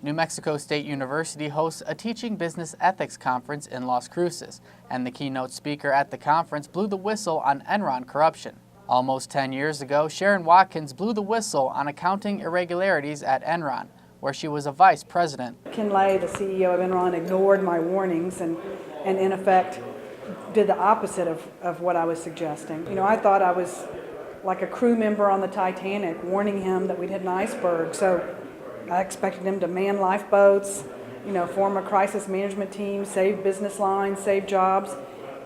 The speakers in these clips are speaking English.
New Mexico State University hosts a teaching business ethics conference in Las Cruces, and the keynote speaker at the conference blew the whistle on Enron corruption. Almost 10 years ago, Sherron Watkins blew the whistle on accounting irregularities at Enron, where she was a vice president. Ken Lay, the CEO of Enron, ignored my warnings and in effect did the opposite of what I was suggesting. You know, I thought I was like a crew member on the Titanic, warning him that we'd hit an iceberg. So I expected him to man lifeboats, you know, form a crisis management team, save business lines, save jobs,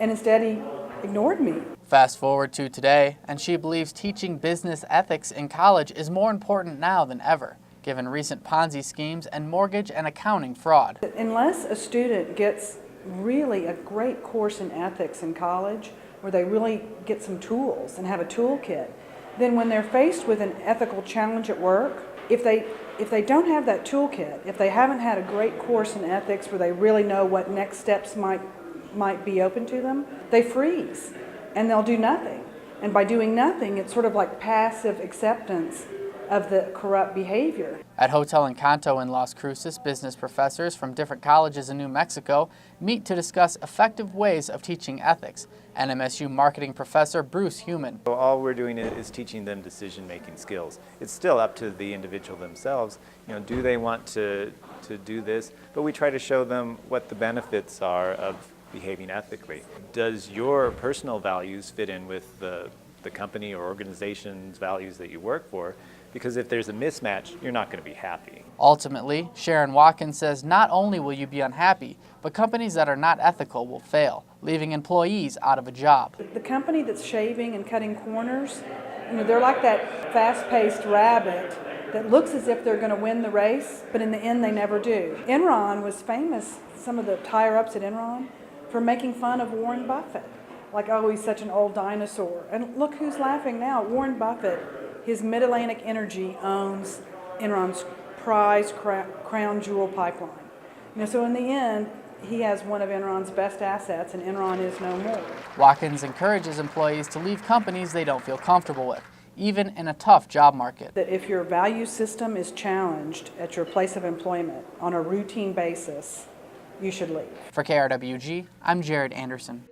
and instead he ignored me. Fast forward to today, and she believes teaching business ethics in college is more important now than ever, given recent Ponzi schemes and mortgage and accounting fraud. Unless a student gets really a great course in ethics in college, where they really get some tools and have a toolkit, then when they're faced with an ethical challenge at work, if they don't have that toolkit, if they haven't had a great course in ethics where they really know what next steps might be open to them, they freeze and they'll do nothing. And by doing nothing, it's sort of like passive acceptance of the corrupt behavior. At Hotel Encanto in Las Cruces, business professors from different colleges in New Mexico meet to discuss effective ways of teaching ethics. NMSU marketing professor Bruce Huhmann. So all we're doing is teaching them decision-making skills. It's still up to the individual themselves. You know, do they want to do this? But we try to show them what the benefits are of behaving ethically. Does your personal values fit in with the company or organization's values that you work for? Because if there's a mismatch, you're not going to be happy. Ultimately, Sherron Watkins says not only will you be unhappy, but companies that are not ethical will fail, leaving employees out of a job. The company that's shaving and cutting corners, you know, they're like that fast-paced rabbit that looks as if they're going to win the race, but in the end they never do. Enron was famous, some of the higher-ups at Enron, for making fun of Warren Buffett. Like, oh, he's such an old dinosaur. And look who's laughing now. Warren Buffett, his Mid-Atlantic Energy owns Enron's prized crown jewel pipeline. You know, so in the end, he has one of Enron's best assets, and Enron is no more. Watkins encourages employees to leave companies they don't feel comfortable with, even in a tough job market. That if your value system is challenged at your place of employment on a routine basis, you should leave. For KRWG, I'm Andersen.